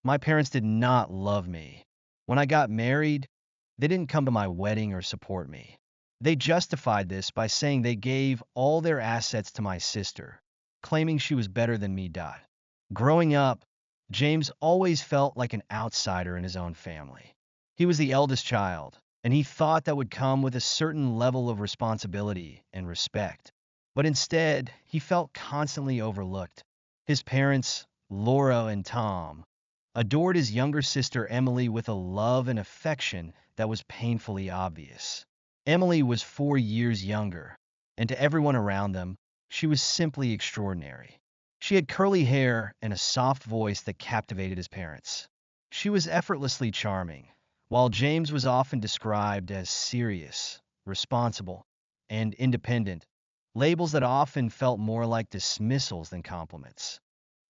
My parents did not love me. When I got married, they didn't come to my wedding or support me. They justified this by saying they gave all their assets to my sister, claiming she was better than me. Growing up, James always felt like an outsider in his own family. He was the eldest child, and he thought that would come with a certain level of responsibility and respect. But instead, he felt constantly overlooked. His parents, Laura and Tom, adored his younger sister Emily with a love and affection that was painfully obvious. Emily was 4 years younger, and to everyone around them, she was simply extraordinary. She had curly hair and a soft voice that captivated his parents. She was effortlessly charming, while James was often described as serious, responsible, and independent, labels that often felt more like dismissals than compliments.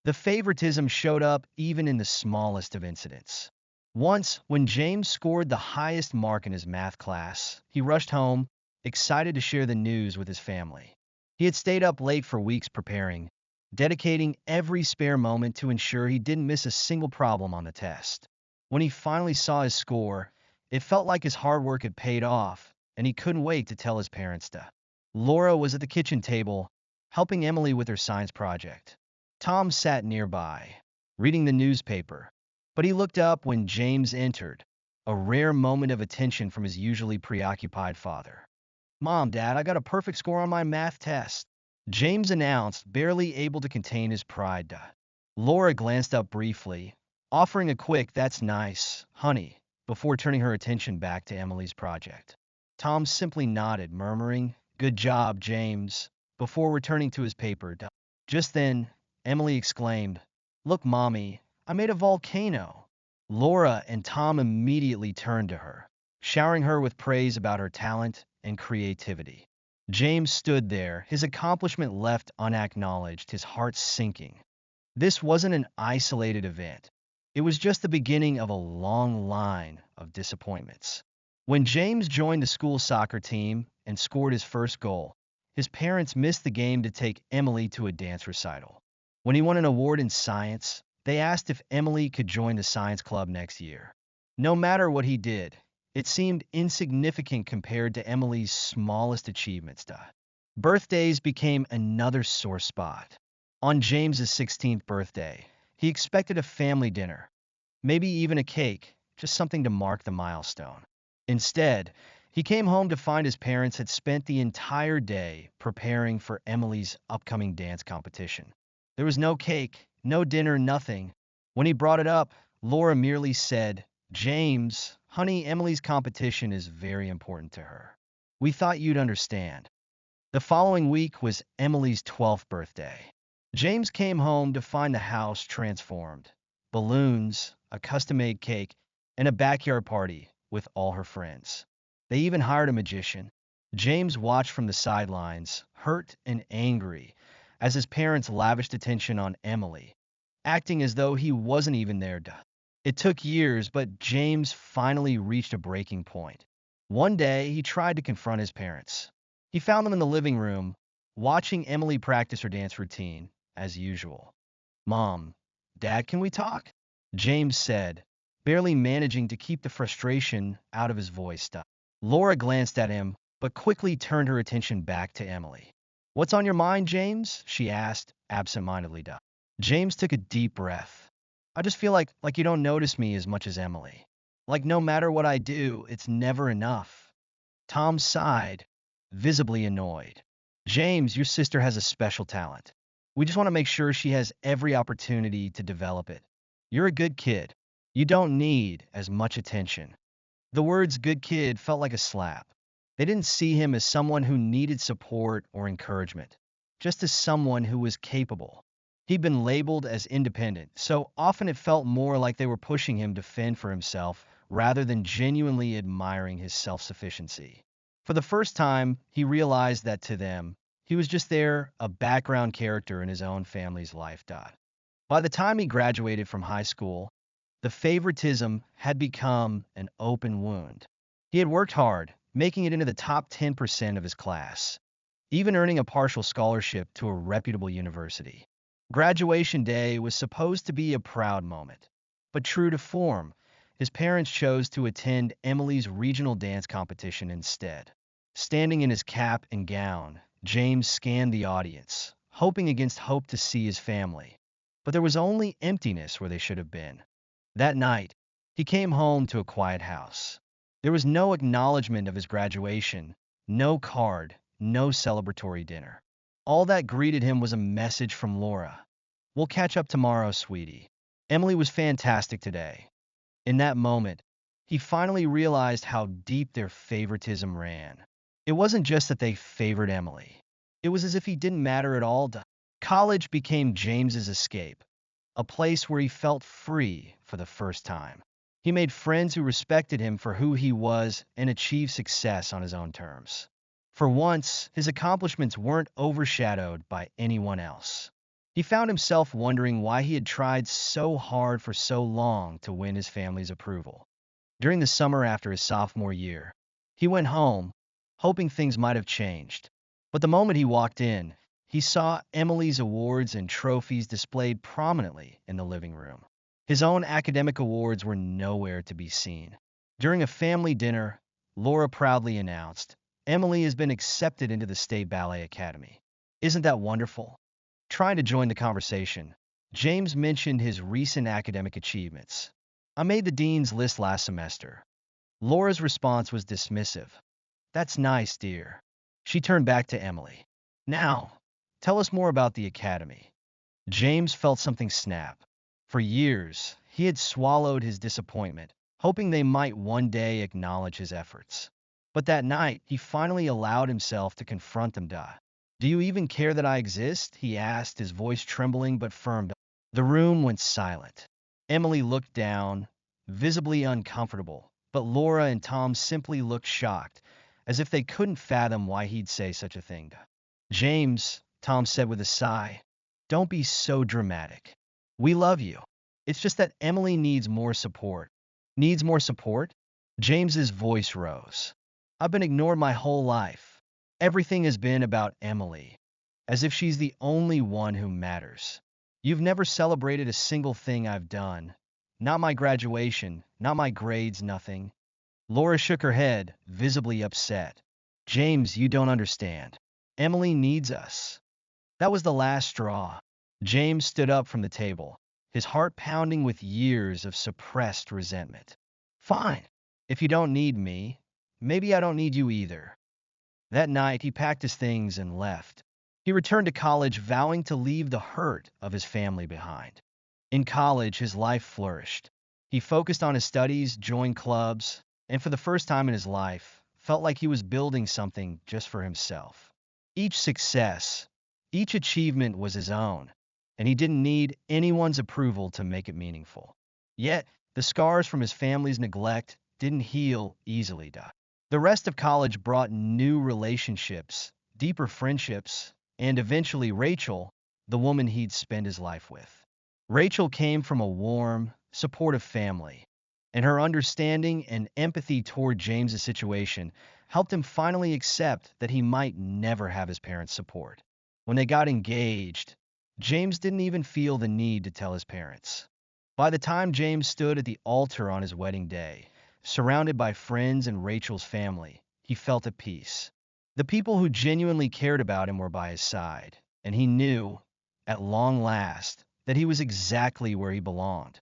The favoritism showed up even in the smallest of incidents. Once, when James scored the highest mark in his math class, he rushed home, excited to share the news with his family. He had stayed up late for weeks preparing, dedicating every spare moment to ensure he didn't miss a single problem on the test. When he finally saw his score, it felt like his hard work had paid off, and he couldn't wait to tell his parents. Laura was at the kitchen table, helping Emily with her science project. Tom sat nearby, reading the newspaper, but he looked up when James entered, a rare moment of attention from his usually preoccupied father. Mom, Dad, I got a perfect score on my math test, James announced, barely able to contain his pride. Laura glanced up briefly, offering a quick, "That's nice, honey," before turning her attention back to Emily's project. Tom simply nodded, murmuring, "Good job, James," before returning to his paper. Just then, Emily exclaimed, "Look, Mommy, I made a volcano." Laura and Tom immediately turned to her, showering her with praise about her talent and creativity. James stood there, his accomplishment left unacknowledged, his heart sinking. This wasn't an isolated event. It was just the beginning of a long line of disappointments. When James joined the school soccer team and scored his first goal, his parents missed the game to take Emily to a dance recital. When he won an award in science, they asked if Emily could join the science club next year. No matter what he did, it seemed insignificant compared to Emily's smallest achievements. Birthdays became another sore spot. On James's 16th birthday, he expected a family dinner, maybe even a cake, just something to mark the milestone. Instead, he came home to find his parents had spent the entire day preparing for Emily's upcoming dance competition. There was no cake, no dinner, nothing. When he brought it up, Laura merely said, "James, honey, Emily's competition is very important to her. We thought you'd understand." The following week was Emily's 12th birthday. James came home to find the house transformed. Balloons, a custom-made cake, and a backyard party with all her friends. They even hired a magician. James watched from the sidelines, hurt and angry, as his parents lavished attention on Emily, acting as though he wasn't even there. It took years, but James finally reached a breaking point. One day, he tried to confront his parents. He found them in the living room, watching Emily practice her dance routine, as usual. "Mom, Dad, can we talk?" James said, barely managing to keep the frustration out of his voice. Laura glanced at him, but quickly turned her attention back to Emily. "What's on your mind, James?" she asked, absent-mindedly. James took a deep breath. "I just feel like you don't notice me as much as Emily. Like no matter what I do, it's never enough." Tom sighed, visibly annoyed. "James, your sister has a special talent. We just want to make sure she has every opportunity to develop it. You're a good kid. You don't need as much attention." The words "good kid" felt like a slap. They didn't see him as someone who needed support or encouragement, just as someone who was capable. He'd been labeled as independent, so often it felt more like they were pushing him to fend for himself rather than genuinely admiring his self-sufficiency. For the first time, he realized that to them, he was just there, a background character in his own family's life. By the time he graduated from high school, the favoritism had become an open wound. He had worked hard, making it into the top 10% of his class, even earning a partial scholarship to a reputable university. Graduation day was supposed to be a proud moment. But true to form, his parents chose to attend Emily's regional dance competition instead. Standing in his cap and gown, James scanned the audience, hoping against hope to see his family. But there was only emptiness where they should have been. That night, he came home to a quiet house. There was no acknowledgement of his graduation, no card, no celebratory dinner. All that greeted him was a message from Laura. "We'll catch up tomorrow, sweetie. Emily was fantastic today." In that moment, he finally realized how deep their favoritism ran. It wasn't just that they favored Emily. It was as if he didn't matter at all. College became James's escape, a place where he felt free for the first time. He made friends who respected him for who he was and achieved success on his own terms. For once, his accomplishments weren't overshadowed by anyone else. He found himself wondering why he had tried so hard for so long to win his family's approval. During the summer after his sophomore year, he went home, hoping things might have changed. But the moment he walked in, he saw Emily's awards and trophies displayed prominently in the living room. His own academic awards were nowhere to be seen. During a family dinner, Laura proudly announced, "Emily has been accepted into the State Ballet Academy. Isn't that wonderful?" Trying to join the conversation, James mentioned his recent academic achievements. "I made the dean's list last semester." Laura's response was dismissive. "That's nice, dear." She turned back to Emily. "Now, tell us more about the academy." James felt something snap. For years, he had swallowed his disappointment, hoping they might one day acknowledge his efforts. But that night, he finally allowed himself to confront them. "Do you even care that I exist?" he asked, his voice trembling but firm. The room went silent. Emily looked down, visibly uncomfortable, but Laura and Tom simply looked shocked, as if they couldn't fathom why he'd say such a thing. "James," Tom said with a sigh, "don't be so dramatic. We love you. It's just that Emily needs more support." "Needs more support?" James's voice rose. "I've been ignored my whole life. Everything has been about Emily, as if she's the only one who matters. You've never celebrated a single thing I've done. Not my graduation, not my grades, nothing." Laura shook her head, visibly upset. "James, you don't understand. Emily needs us." That was the last straw. James stood up from the table, his heart pounding with years of suppressed resentment. "Fine. If you don't need me, maybe I don't need you either." That night, he packed his things and left. He returned to college, vowing to leave the hurt of his family behind. In college, his life flourished. He focused on his studies, joined clubs, and for the first time in his life, felt like he was building something just for himself. Each success, each achievement was his own, and he didn't need anyone's approval to make it meaningful. Yet, the scars from his family's neglect didn't heal easily. The rest of college brought new relationships, deeper friendships, and eventually Rachel, the woman he'd spent his life with. Rachel came from a warm, supportive family, and her understanding and empathy toward James's situation helped him finally accept that he might never have his parents' support. When they got engaged, James didn't even feel the need to tell his parents. By the time James stood at the altar on his wedding day, surrounded by friends and Rachel's family, he felt at peace. The people who genuinely cared about him were by his side, and he knew, at long last, that he was exactly where he belonged.